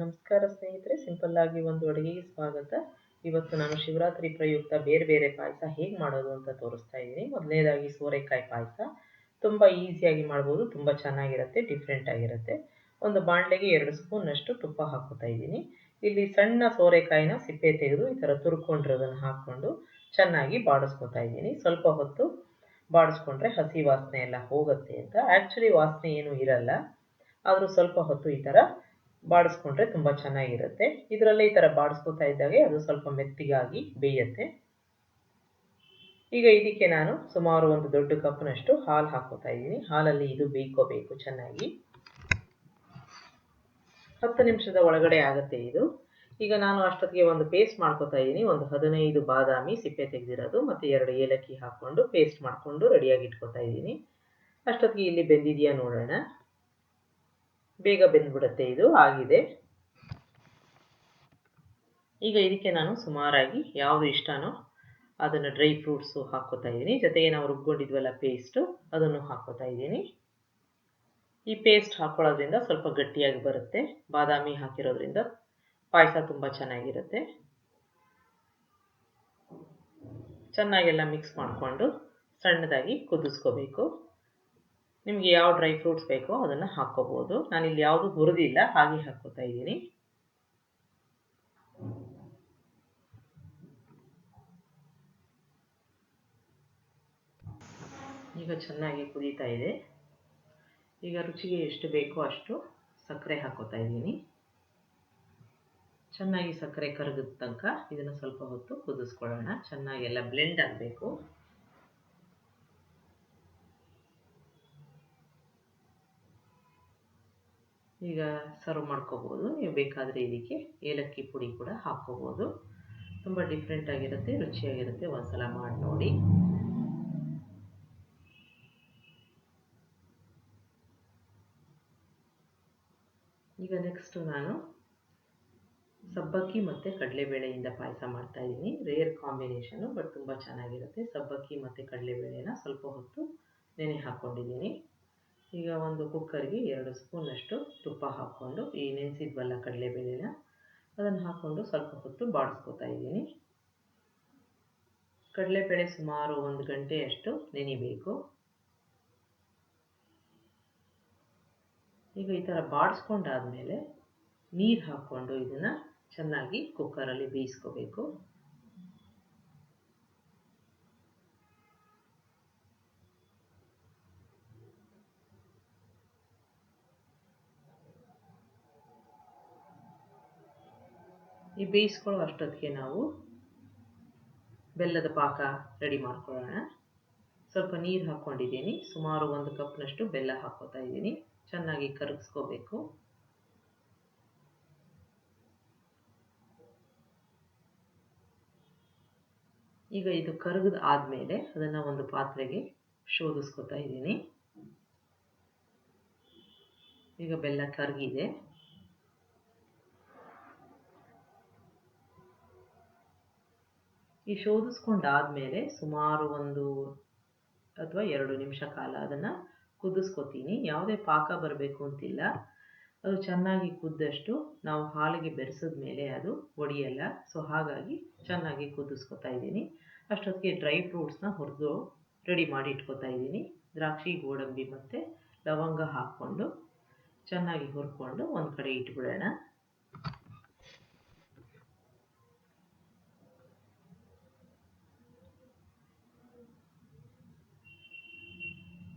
ನಮಸ್ಕಾರ ಸ್ನೇಹಿತರೆ, ಸಿಂಪಲ್ ಆಗಿ ಒಂದು ಅಡುಗೆಗೆ ಸ್ವಾಗತ. ಇವತ್ತು ನಾನು ಶಿವರಾತ್ರಿ ಪ್ರಯುಕ್ತ ಬೇರೆ ಬೇರೆ ಪಾಯಸ ಹೇಗೆ ಮಾಡೋದು ಅಂತ ತೋರಿಸ್ತಾ ಇದ್ದೀನಿ. ಮೊದಲನೇದಾಗಿ ಸೋರೆಕಾಯಿ ಪಾಯಸ ತುಂಬ ಈಸಿಯಾಗಿ ಮಾಡ್ಬೋದು, ತುಂಬ ಚೆನ್ನಾಗಿರುತ್ತೆ, ಡಿಫ್ರೆಂಟ್ ಆಗಿರುತ್ತೆ. ಒಂದು ಬಾಣಲೆಗೆ 2 ಸ್ಪೂನ್ನಷ್ಟು ತುಪ್ಪ ಹಾಕೋತಾ ಇದ್ದೀನಿ. ಇಲ್ಲಿ ಸಣ್ಣ ಸೋರೆಕಾಯಿನ ಸಿಪ್ಪೆ ತೆಗೆದು ಈ ಥರ ತುರ್ಕೊಂಡಿರೋದನ್ನು ಹಾಕ್ಕೊಂಡು ಚೆನ್ನಾಗಿ ಬಾಡಿಸ್ಕೊತಾ ಇದ್ದೀನಿ. ಸ್ವಲ್ಪ ಹೊತ್ತು ಬಾಡಿಸ್ಕೊಂಡ್ರೆ ಹಸಿ ವಾಸನೆ ಎಲ್ಲ ಹೋಗುತ್ತೆ ಅಂತ. ಆ್ಯಕ್ಚುಲಿ ವಾಸನೆ ಏನೂ ಇರಲ್ಲ, ಆದರೂ ಸ್ವಲ್ಪ ಹೊತ್ತು ಈ ಥರ ಬಾಡಿಸ್ಕೊಂಡ್ರೆ ತುಂಬ ಚೆನ್ನಾಗಿರುತ್ತೆ. ಇದರಲ್ಲೇ ಈ ಥರ ಬಾಡಿಸ್ಕೊತಾ ಇದ್ದಾಗೆ ಅದು ಸ್ವಲ್ಪ ಮೆತ್ತಿಗಾಗಿ ಬೇಯುತ್ತೆ. ಈಗ ಇದಕ್ಕೆ ನಾನು ಸುಮಾರು ಒಂದು ದೊಡ್ಡ ಕಪ್ನಷ್ಟು ಹಾಲು ಹಾಕೋತಾ ಇದ್ದೀನಿ. ಹಾಲಲ್ಲಿ ಇದು ಬೇಯ್ಕೋಬೇಕು ಚೆನ್ನಾಗಿ. 10 ನಿಮಿಷದ ಒಳಗಡೆ ಆಗುತ್ತೆ ಇದು. ಈಗ ನಾನು ಅಷ್ಟೊತ್ತಿಗೆ ಒಂದು ಪೇಸ್ಟ್ ಮಾಡ್ಕೋತಾ ಇದ್ದೀನಿ. ಒಂದು 15 ಬಾದಾಮಿ ಸಿಪ್ಪೆ ತೆಗೆದಿರೋದು ಮತ್ತು 2 ಏಲಕ್ಕಿ ಹಾಕ್ಕೊಂಡು ಪೇಸ್ಟ್ ಮಾಡಿಕೊಂಡು ರೆಡಿಯಾಗಿ ಇಟ್ಕೋತಾ ಇದ್ದೀನಿ. ಅಷ್ಟೊತ್ತಿಗೆ ಇಲ್ಲಿ ಬೆಂದಿದೆಯಾ ನೋಡೋಣ. ಬೇಗ ಬೆಂದ್ಬಿಡುತ್ತೆ, ಇದು ಆಗಿದೆ. ಈಗ ಇದಕ್ಕೆ ನಾನು ಸುಮಾರಾಗಿ ಯಾವುದು ಇಷ್ಟನೋ ಅದನ್ನು ಡ್ರೈ ಫ್ರೂಟ್ಸು ಹಾಕ್ಕೋತಾ ಇದ್ದೀನಿ. ಜೊತೆಗೆ ನಾವು ರುಬ್ಕೊಂಡಿದ್ವಲ್ಲ ಪೇಸ್ಟು, ಅದನ್ನು ಹಾಕ್ಕೋತಾ ಇದ್ದೀನಿ. ಈ ಪೇಸ್ಟ್ ಹಾಕ್ಕೊಳ್ಳೋದ್ರಿಂದ ಸ್ವಲ್ಪ ಗಟ್ಟಿಯಾಗಿ ಬರುತ್ತೆ. ಬಾದಾಮಿ ಹಾಕಿರೋದ್ರಿಂದ ಪಾಯಸ ತುಂಬ ಚೆನ್ನಾಗಿರುತ್ತೆ. ಚೆನ್ನಾಗೆಲ್ಲ ಮಿಕ್ಸ್ ಮಾಡಿಕೊಂಡು ಸಣ್ಣದಾಗಿ ಕುದಿಸ್ಕೋಬೇಕು. ನಿಮಗೆ ಯಾವ ಡ್ರೈ ಫ್ರೂಟ್ಸ್ ಬೇಕೋ ಅದನ್ನು ಹಾಕ್ಕೋಬೋದು. ನಾನಿಲ್ಲಿ ಯಾವುದು ಹುರಿದಿಲ್ಲ, ಹಾಗೆ ಹಾಕ್ಕೋತಾ ಇದ್ದೀನಿ. ಈಗ ಚೆನ್ನಾಗಿ ಕುದೀತಾ ಇದೆ. ಈಗ ರುಚಿಗೆ ಎಷ್ಟು ಬೇಕೋ ಅಷ್ಟು ಸಕ್ಕರೆ ಹಾಕ್ಕೋತಾ ಇದ್ದೀನಿ. ಚೆನ್ನಾಗಿ ಸಕ್ಕರೆ ಕರಗಿದ ತನಕ ಇದನ್ನು ಸ್ವಲ್ಪ ಹೊತ್ತು ಕುದಿಸ್ಕೊಳ್ಳೋಣ. ಚೆನ್ನಾಗಿ ಎಲ್ಲ ಬ್ಲೆಂಡ್ ಆಗಬೇಕು. ಈಗ ಸರ್ವ್ ಮಾಡ್ಕೋಬೋದು. ನೀವು ಬೇಕಾದರೆ ಇದಕ್ಕೆ ಏಲಕ್ಕಿ ಪುಡಿ ಕೂಡ ಹಾಕ್ಕೋಬೋದು. ತುಂಬ ಡಿಫ್ರೆಂಟ್ ಆಗಿರುತ್ತೆ, ರುಚಿಯಾಗಿರುತ್ತೆ. ಒಂದ್ಸಲ ಮಾಡಿ ನೋಡಿ. ಈಗ ನೆಕ್ಸ್ಟು ನಾನು ಸಬ್ಬಕ್ಕಿ ಮತ್ತು ಕಡಲೆಬೇಳೆಯಿಂದ ಪಾಯಸ ಮಾಡ್ತಾ ಇದ್ದೀನಿ. ರೇರ್ ಕಾಂಬಿನೇಷನು, ಬಟ್ ತುಂಬ ಚೆನ್ನಾಗಿರುತ್ತೆ. ಸಬ್ಬಕ್ಕಿ ಮತ್ತು ಕಡಲೆಬೇಳೆನ ಸ್ವಲ್ಪ ಹೊತ್ತು ನೆನೆ ಹಾಕ್ಕೊಂಡಿದ್ದೀನಿ. ಈಗ ಒಂದು ಕುಕ್ಕರ್ಗೆ 2 ಸ್ಪೂನಷ್ಟು ತುಪ್ಪ ಹಾಕ್ಕೊಂಡು ಈ ನೆನೆಸಿದ್ವಲ್ಲ ಕಡಲೆಬೇಳೆನ ಅದನ್ನು ಹಾಕ್ಕೊಂಡು ಸ್ವಲ್ಪ ಹೊತ್ತು ಬಾಡಿಸ್ಕೊತಾ ಇದ್ದೀನಿ. ಕಡಲೆಬೇಳೆ ಸುಮಾರು 1 ಗಂಟೆಯಷ್ಟು ನೆನಿಬೇಕು. ಈಗ ಈ ಥರ ಬಾಡಿಸ್ಕೊಂಡಾದ್ಮೇಲೆ ನೀರು ಹಾಕ್ಕೊಂಡು ಇದನ್ನು ಚೆನ್ನಾಗಿ ಕುಕ್ಕರಲ್ಲಿ ಬೇಯಿಸ್ಕೋಬೇಕು. ಈ ಬೇಯಿಸ್ಕೊಳ್ಳೋ ಅಷ್ಟೊತ್ತಿಗೆ ನಾವು ಬೆಲ್ಲದ ಪಾಕ ರೆಡಿ ಮಾಡ್ಕೊಳ್ಳೋಣ. ಸ್ವಲ್ಪ ನೀರು ಹಾಕ್ಕೊಂಡಿದ್ದೀನಿ. ಸುಮಾರು 1 ಕಪ್ನಷ್ಟು ಬೆಲ್ಲ ಹಾಕ್ಕೋತಾ ಇದ್ದೀನಿ. ಚೆನ್ನಾಗಿ ಕರಗಿಸ್ಕೋಬೇಕು. ಈಗ ಇದು ಕರಗಿದ ಆದಮೇಲೆ ಅದನ್ನು ಒಂದು ಪಾತ್ರೆಗೆ ಶೋಧಿಸ್ಕೋತಾ ಇದ್ದೀನಿ. ಈಗ ಬೆಲ್ಲ ಕರಗಿದೆ. ಈ ಶೋಧಿಸ್ಕೊಂಡಾದ್ಮೇಲೆ ಸುಮಾರು 1 ಅಥವಾ 2 ನಿಮಿಷ ಕಾಲ ಅದನ್ನು ಕುದಿಸ್ಕೊತೀನಿ. ಯಾವುದೇ ಪಾಕ ಬರಬೇಕು ಅಂತಿಲ್ಲ. ಅದು ಚೆನ್ನಾಗಿ ಕುದ್ದಷ್ಟು ನಾವು ಹಾಲಿಗೆ ಬೆರೆಸಿದ ಮೇಲೆ ಅದು ಒಡೆಯಲ್ಲ. ಸೊ ಹಾಗಾಗಿ ಚೆನ್ನಾಗಿ ಕುದಿಸ್ಕೊತಾ ಇದ್ದೀನಿ. ಅಷ್ಟೊತ್ತಿಗೆ ಡ್ರೈ ಫ್ರೂಟ್ಸ್ನ ಹುರಿದು ರೆಡಿ ಮಾಡಿ ಇಟ್ಕೋತಾ ಇದ್ದೀನಿ. ದ್ರಾಕ್ಷಿ, ಗೋಡಂಬಿ ಮತ್ತು ಲವಂಗ ಹಾಕ್ಕೊಂಡು ಚೆನ್ನಾಗಿ ಹುರ್ಕೊಂಡು ಒಂದು ಕಡೆ ಇಟ್ಬಿಡೋಣ.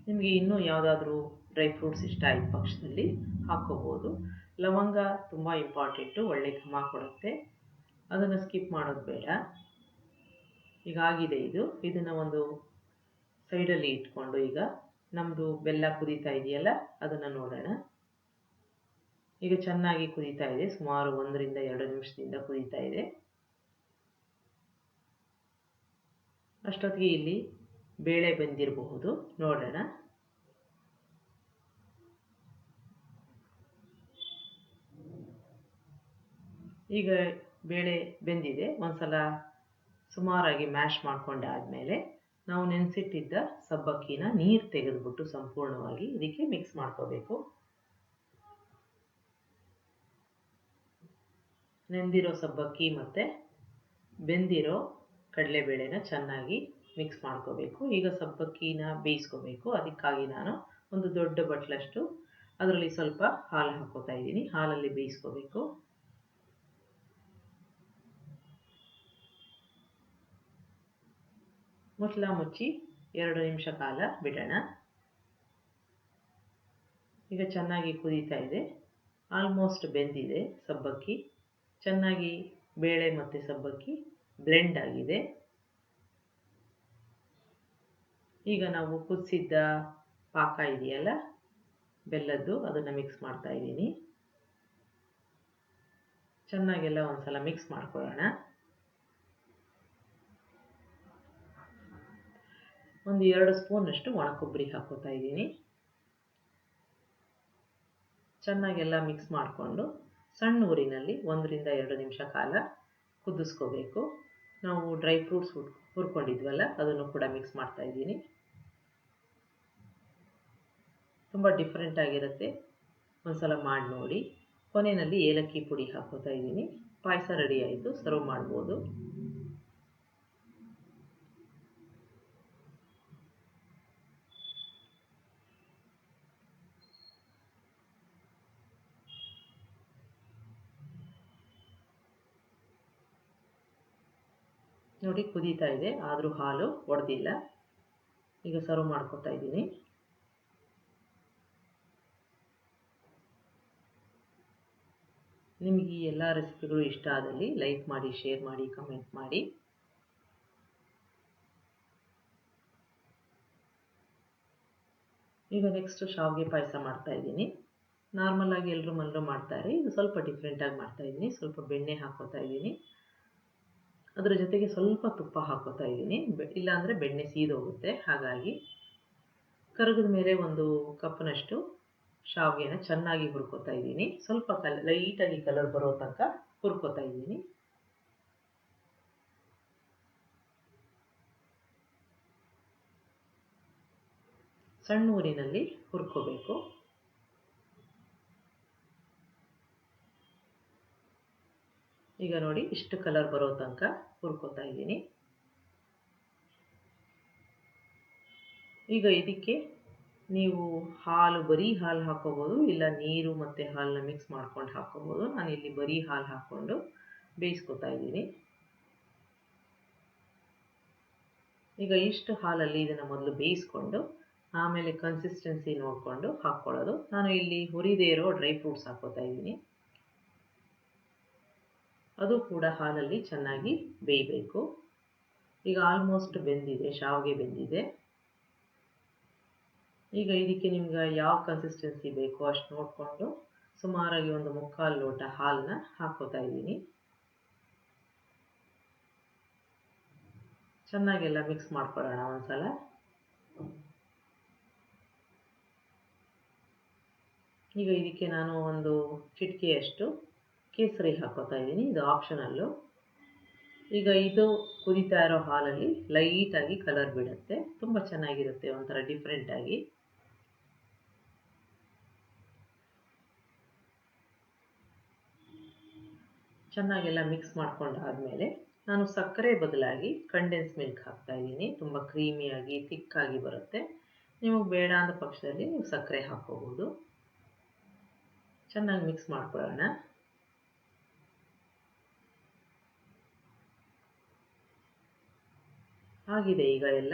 ನಿಮಗೆ ಇನ್ನೂ ಯಾವುದಾದ್ರೂ ಡ್ರೈ ಫ್ರೂಟ್ಸ್ ಇಷ್ಟ ಆಯ್ತು ಪಕ್ಷದಲ್ಲಿ ಹಾಕ್ಕೋಬೋದು. ಲವಂಗ ತುಂಬ ಇಂಪಾರ್ಟೆಂಟು, ಒಳ್ಳೆ ಘಮ ಕೊಡುತ್ತೆ. ಅದನ್ನು ಸ್ಕಿಪ್ ಮಾಡೋದು ಬೇಡ. ಈಗ ಆಗಿದೆ ಇದು. ಇದನ್ನು ಒಂದು ಸೈಡಲ್ಲಿ ಇಟ್ಕೊಂಡು ಈಗ ನಮ್ಮದು ಬೆಲ್ಲ ಕುದೀತಾ ಇದೆಯಲ್ಲ ಅದನ್ನು ನೋಡೋಣ. ಈಗ ಚೆನ್ನಾಗಿ ಕುದೀತಾ ಇದೆ. ಸುಮಾರು 1 ರಿಂದ 2 ನಿಮಿಷದಿಂದ ಕುದೀತಾ ಇದೆ. ಅಷ್ಟೊತ್ತಿಗೆ ಇಲ್ಲಿ ಬೇಳೆ ಬೆಂದಿರಬಹುದು, ನೋಡೋಣ. ಈಗ ಬೇಳೆ ಬೆಂದಿದೆ. ಒಂದ್ಸಲ ಸುಮಾರಾಗಿ ಮ್ಯಾಶ್ ಮಾಡ್ಕೊಂಡಾದ್ಮೇಲೆ ನಾವು ನೆನೆಸಿಟ್ಟಿದ್ದ ಸಬ್ಬಕ್ಕಿನ ನೀರು ತೆಗೆದುಬಿಟ್ಟು ಸಂಪೂರ್ಣವಾಗಿ ಇದಕ್ಕೆ ಮಿಕ್ಸ್ ಮಾಡ್ಕೋಬೇಕು. ನೆಂದಿರೋ ಸಬ್ಬಕ್ಕಿ ಮತ್ತು ಬೆಂದಿರೋ ಕಡಲೆಬೇಳೆನ ಚೆನ್ನಾಗಿ ಮಿಕ್ಸ್ ಮಾಡ್ಕೋಬೇಕು. ಈಗ ಸಬ್ಬಕ್ಕಿನ ಬೇಯಿಸ್ಕೋಬೇಕು. ಅದಕ್ಕಾಗಿ ನಾನು ಒಂದು ದೊಡ್ಡ ಬಟ್ಲಷ್ಟು ಅದರಲ್ಲಿ ಸ್ವಲ್ಪ ಹಾಲು ಹಾಕೋತಾ ಇದ್ದೀನಿ. ಹಾಲಲ್ಲಿ ಬೇಯಿಸ್ಕೋಬೇಕು. ಮುಚ್ಚಳ ಮುಚ್ಚಿ 2 ನಿಮಿಷ ಕಾಲ ಬಿಡೋಣ. ಈಗ ಚೆನ್ನಾಗಿ ಕುದೀತಾ ಇದೆ. ಆಲ್ಮೋಸ್ಟ್ ಬೆಂದಿದೆ ಸಬ್ಬಕ್ಕಿ. ಚೆನ್ನಾಗಿ ಬೇಳೆ ಮತ್ತು ಸಬ್ಬಕ್ಕಿ ಬ್ಲೆಂಡ್ ಆಗಿದೆ. ಈಗ ನಾವು ಕುದಿಸಿದ್ದ ಪಾಕ ಇದೆಯಲ್ಲ ಬೆಲ್ಲದ್ದು, ಅದನ್ನು ಮಿಕ್ಸ್ ಮಾಡ್ತಾ ಇದ್ದೀನಿ. ಚೆನ್ನಾಗೆಲ್ಲ ಒಂದ್ಸಲ ಮಿಕ್ಸ್ ಮಾಡ್ಕೊಳ್ಳೋಣ. ಒಂದು 2 ಸ್ಪೂನಷ್ಟು ಒಣ ಕೊಬ್ಬರಿ ಹಾಕೋತಾ ಇದ್ದೀನಿ. ಚೆನ್ನಾಗೆಲ್ಲ ಮಿಕ್ಸ್ ಮಾಡಿಕೊಂಡು ಸಣ್ಣ ಊರಿನಲ್ಲಿ 1 ರಿಂದ 2 ನಿಮಿಷ ಕಾಲ ಕುದಿಸ್ಕೋಬೇಕು. ನಾವು ಡ್ರೈ ಫ್ರೂಟ್ಸ್ ಹುರ್ಕೊಂಡಿದ್ವಲ್ಲ ಅದನ್ನು ಕೂಡ ಮಿಕ್ಸ್ ಮಾಡ್ತಾ ಇದ್ದೀನಿ. ತುಂಬ ಡಿಫ್ರೆಂಟ್ ಆಗಿರುತ್ತೆ, ಒಂದ್ಸಲ ಮಾಡಿ ನೋಡಿ. ಕೊನೆಯಲ್ಲಿ ಏಲಕ್ಕಿ ಪುಡಿ ಹಾಕೋತಾ ಇದ್ದೀನಿ. ಪಾಯಸ ರೆಡಿ ಆಯಿತು, ಸರ್ವ್ ಮಾಡ್ಬೋದು. ನೋಡಿ ಕುದೀತಾ ಇದೆ, ಆದರೂ ಹಾಲು ಒಡೆದಿಲ್ಲ. ಈಗ ಸರ್ವ್ ಮಾಡ್ಕೊತಾ ಇದ್ದೀನಿ. ನಿಮಗೆ ಈ ಎಲ್ಲ ರೆಸಿಪಿಗಳು ಇಷ್ಟ ಆದಲ್ಲಿ ಲೈಕ್ ಮಾಡಿ, ಶೇರ್ ಮಾಡಿ, ಕಮೆಂಟ್ ಮಾಡಿ. ಈಗ ನೆಕ್ಸ್ಟ್ ಶಾವಿಗೆ ಪಾಯಸ ಮಾಡ್ತಾ ಇದ್ದೀನಿ. ನಾರ್ಮಲ್ ಆಗಿ ಎಲ್ಲರೂ ಮನೆಯಲ್ಲೂ ಮಾಡ್ತಾರೆ, ಇದು ಸ್ವಲ್ಪ ಡಿಫ್ರೆಂಟಾಗಿ ಮಾಡ್ತಾ ಇದ್ದೀನಿ. ಸ್ವಲ್ಪ ಬೆಣ್ಣೆ ಹಾಕೋತಾ ಇದ್ದೀನಿ. ಅದರ ಜೊತೆಗೆ ಸ್ವಲ್ಪ ತುಪ್ಪ ಹಾಕೋತಾ ಇದ್ದೀನಿ, ಇಲ್ಲಾಂದರೆ ಬೆಣ್ಣೆ ಸೀದೋಗುತ್ತೆ. ಹಾಗಾಗಿ ಕರಗದ ಮೇಲೆ 1 ಕಪ್ನಷ್ಟು ಶಾವಿಗೆನ ಚೆನ್ನಾಗಿ ಹುರ್ಕೋತಾ ಇದ್ದೀನಿ. ಸ್ವಲ್ಪ ಲೈಟಾಗಿ ಕಲರ್ ಬರೋ ತನಕ ಹುರ್ಕೋತಾ ಇದ್ದೀನಿ. ಸಣ್ಣ ಊರಿನಲ್ಲಿ ಹುರ್ಕೋಬೇಕು. ಈಗ ನೋಡಿ ಇಷ್ಟು ಕಲರ್ ಬರೋ ತನಕ ಹುರ್ಕೋತಾ ಇದ್ದೀನಿ. ಈಗ ಇದಕ್ಕೆ ನೀವು ಬರೀ ಹಾಲು ಹಾಕೋಬೋದು, ಇಲ್ಲ ನೀರು ಮತ್ತು ಹಾಲನ್ನ ಮಿಕ್ಸ್ ಮಾಡ್ಕೊಂಡು ಹಾಕೋಬೋದು. ನಾನಿಲ್ಲಿ ಬರೀ ಹಾಲು ಹಾಕ್ಕೊಂಡು ಬೇಯಿಸ್ಕೊತಾ ಇದ್ದೀನಿ. ಈಗ ಇಷ್ಟು ಹಾಲಲ್ಲಿ ಇದನ್ನು ಮೊದಲು ಬೇಯಿಸ್ಕೊಂಡು ಆಮೇಲೆ ಕನ್ಸಿಸ್ಟೆನ್ಸಿ ನೋಡಿಕೊಂಡು ಹಾಕ್ಕೊಳ್ಳೋದು. ನಾನು ಇಲ್ಲಿ ಹುರಿದೇ ಇರೋ ಡ್ರೈ ಫ್ರೂಟ್ಸ್ ಹಾಕೋತಾ ಇದ್ದೀನಿ. ಅದು ಕೂಡ ಹಾಲಲ್ಲಿ ಚೆನ್ನಾಗಿ ಬೇಯಬೇಕು. ಈಗ ಆಲ್ಮೋಸ್ಟ್ ಬೆಂದಿದೆ, ಶಾವಿಗೆ ಬೆಂದಿದೆ. ಈಗ ಇದಕ್ಕೆ ನಿಮ್ಗೆ ಯಾವ ಕನ್ಸಿಸ್ಟೆನ್ಸಿ ಬೇಕೋ ಅಷ್ಟು ನೋಡಿಕೊಂಡು ಸುಮಾರಾಗಿ 1/4 ಲೋಟ ಹಾಲನ್ನ ಹಾಕೋತಾ ಇದ್ದೀನಿ. ಚೆನ್ನಾಗೆಲ್ಲ ಮಿಕ್ಸ್ ಮಾಡ್ಕೊಳ್ಳೋಣ ಒಂದ್ಸಲ. ಈಗ ಇದಕ್ಕೆ ನಾನು 1 ಚಿಟಿಕೆಯಷ್ಟು ಕೇಸರಿ ಹಾಕೋತಾ ಇದ್ದೀನಿ, ಇದು ಆಪ್ಷನಲ್ಲು. ಈಗ ಇದು ಕುದೀತಾ ಇರೋ ಹಾಲಲ್ಲಿ ಲೈಟಾಗಿ ಕಲರ್ ಬಿಡುತ್ತೆ, ತುಂಬ ಚೆನ್ನಾಗಿರುತ್ತೆ, ಒಂಥರ ಡಿಫ್ರೆಂಟಾಗಿ. ಚೆನ್ನಾಗೆಲ್ಲ ಮಿಕ್ಸ್ ಮಾಡ್ಕೊಂಡಾದ್ಮೇಲೆ ನಾನು ಸಕ್ಕರೆ ಬದಲಾಗಿ ಕಂಡೆನ್ಸ್ ಮಿಲ್ಕ್ ಹಾಕ್ತಾ ಇದ್ದೀನಿ. ತುಂಬ ಕ್ರೀಮಿಯಾಗಿ ಥಿಕ್ಕಾಗಿ ಬರುತ್ತೆ. ನಿಮಗೆ ಬೇಡ ಅಂದ ಪಕ್ಷದಲ್ಲಿ ನೀವು ಸಕ್ಕರೆ ಹಾಕ್ಕೋಬೋದು. ಚೆನ್ನಾಗಿ ಮಿಕ್ಸ್ ಮಾಡ್ಕೊಳ್ಳೋಣ. ಆಗಿದೆ ಈಗ ಎಲ್ಲ.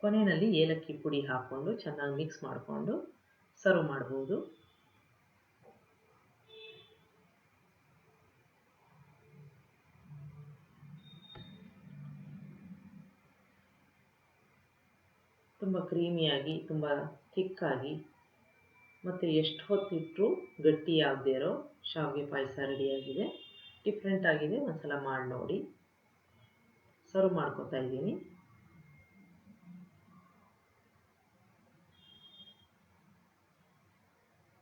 ಕೊನೆಯಲ್ಲಿ ಏಲಕ್ಕಿ ಪುಡಿ ಹಾಕ್ಕೊಂಡು ಚೆನ್ನಾಗಿ ಮಿಕ್ಸ್ ಮಾಡಿಕೊಂಡು ಸರ್ವ್ ಮಾಡ್ಬೋದು. ತುಂಬ ಕ್ರೀಮಿಯಾಗಿ, ತುಂಬ ಥಿಕ್ಕಾಗಿ ಮತ್ತು ಎಷ್ಟು ಹೊತ್ತಿಟ್ಟರೂ ಗಟ್ಟಿಯಾಗದೇ ಇರೋ ಶಾವಿಗೆ ಪಾಯಸ ರೆಡಿಯಾಗಿದೆ. ಡಿಫ್ರೆಂಟ್ ಆಗಿದೆ, ಒಂದ್ಸಲ ಮಾಡಿ ನೋಡಿ. ಸರ್ವ್ ಮಾಡ್ಕೊತಾ ಇದ್ದೀನಿ.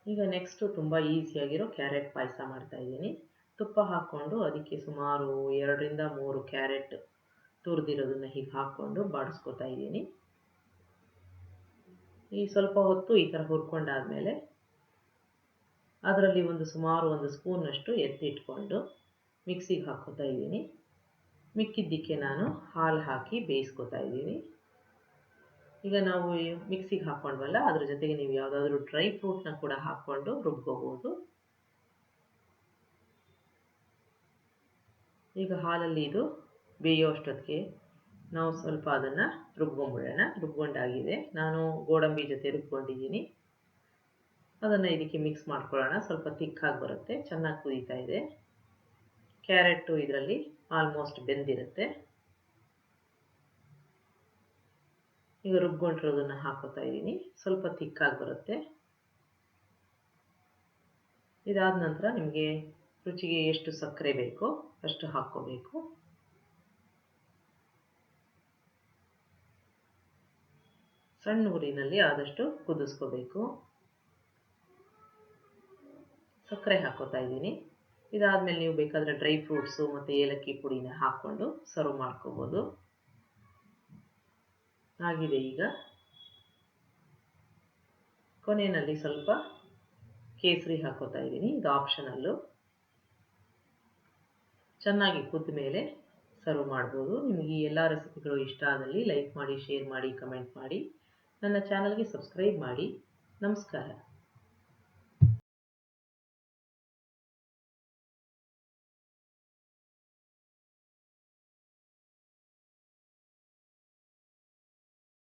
ಈಗ ನೆಕ್ಸ್ಟು ತುಂಬ ಈಸಿಯಾಗಿರೋ ಕ್ಯಾರೆಟ್ ಪಾಯಸ ಮಾಡ್ತಾ ಇದ್ದೀನಿ. ತುಪ್ಪ ಹಾಕ್ಕೊಂಡು ಅದಕ್ಕೆ ಸುಮಾರು 2 ರಿಂದ 3 ಕ್ಯಾರೆಟ್ ತುರಿದಿರೋದನ್ನ ಹೀಗೆ ಹಾಕ್ಕೊಂಡು ಬಾಡಿಸ್ಕೊತಾ ಇದ್ದೀನಿ. ಈ ಸ್ವಲ್ಪ ಹೊತ್ತು ಈ ಥರ ಹುರ್ಕೊಂಡಾದ್ಮೇಲೆ ಅದರಲ್ಲಿ ಸುಮಾರು 1 ಸ್ಪೂನಷ್ಟು ಎತ್ತಿಟ್ಕೊಂಡು ಮಿಕ್ಸಿಗೆ ಹಾಕ್ಕೋತಾ ಇದ್ದೀನಿ. ಮಿಕ್ಕಿದ್ದಕ್ಕೆ ನಾನು ಹಾಲು ಹಾಕಿ ಬೇಯಿಸ್ಕೊತಾ ಇದ್ದೀನಿ. ಈಗ ನಾವು ಮಿಕ್ಸಿಗೆ ಹಾಕ್ಕೊಂಡ್ವಲ್ಲ, ಅದ್ರ ಜೊತೆಗೆ ನೀವು ಯಾವುದಾದ್ರೂ ಡ್ರೈ ಫ್ರೂಟ್ನ ಕೂಡ ಹಾಕ್ಕೊಂಡು ರುಬ್ಕೋಬೋದು. ಈಗ ಹಾಲಲ್ಲಿ ಇದು ಬೇಯೋ ಅಷ್ಟೊತ್ತಿಗೆ ನಾವು ಸ್ವಲ್ಪ ಅದನ್ನು ರುಬ್ಕೊಂಡ್ಬಿಡೋಣ. ರುಬ್ಕೊಂಡಾಗಿದೆ. ನಾನು ಗೋಡಂಬಿ ಜೊತೆ ರುಬ್ಕೊಂಡಿದ್ದೀನಿ. ಅದನ್ನು ಇದಕ್ಕೆ ಮಿಕ್ಸ್ ಮಾಡ್ಕೊಳ್ಳೋಣ. ಸ್ವಲ್ಪ ತಿಕ್ಕಾಗಿ ಬರುತ್ತೆ. ಚೆನ್ನಾಗಿ ಕುದೀತಾ ಇದೆ. ಕ್ಯಾರೆಟು ಇದರಲ್ಲಿ ಆಲ್ಮೋಸ್ಟ್ ಬೆಂದಿರುತ್ತೆ. ಈಗ ರುಬ್ಕೊಂಡಿರೋದನ್ನು ಹಾಕೋತಾ ಇದ್ದೀನಿ. ಸ್ವಲ್ಪ ತಿಕ್ಕಾಗಿ ಬರುತ್ತೆ. ಇದಾದ ನಂತರ ನಿಮಗೆ ರುಚಿಗೆ ಎಷ್ಟು ಸಕ್ಕರೆ ಬೇಕೋ ಅಷ್ಟು ಹಾಕ್ಕೋಬೇಕು. ಸಣ್ಣ ಊರಿನಲ್ಲಿ ಆದಷ್ಟು ಕುದಿಸ್ಕೋಬೇಕು. ಸಕ್ಕರೆ ಹಾಕೋತಾ ಇದ್ದೀನಿ. ಇದಾದಮೇಲೆ ನೀವು ಬೇಕಾದರೆ ಡ್ರೈ ಫ್ರೂಟ್ಸು ಮತ್ತು ಏಲಕ್ಕಿ ಪುಡಿನ ಹಾಕ್ಕೊಂಡು ಸರ್ವ್ ಮಾಡ್ಕೋಬೋದು. ಆಗಿದೆ. ಈಗ ಕೊನೆಯಲ್ಲಿ ಸ್ವಲ್ಪ ಕೇಸರಿ ಹಾಕೋತಾ ಇದ್ದೀನಿ. ಇದು ಆಪ್ಷನಲ್ಲು. ಚೆನ್ನಾಗಿ ಕುದ್ದ ಮೇಲೆ ಸರ್ವ್ ಮಾಡ್ಬೋದು. ನಿಮಗೆ ಈ ಎಲ್ಲ ರೆಸಿಪಿಗಳು ಇಷ್ಟ ಆದಲ್ಲಿ ಲೈಕ್ ಮಾಡಿ, ಶೇರ್ ಮಾಡಿ, ಕಮೆಂಟ್ ಮಾಡಿ. ನನ್ನ ಚಾನಲ್ಗೆ ಸಬ್ಸ್ಕ್ರೈಬ್ ಮಾಡಿ. ನಮಸ್ಕಾರ.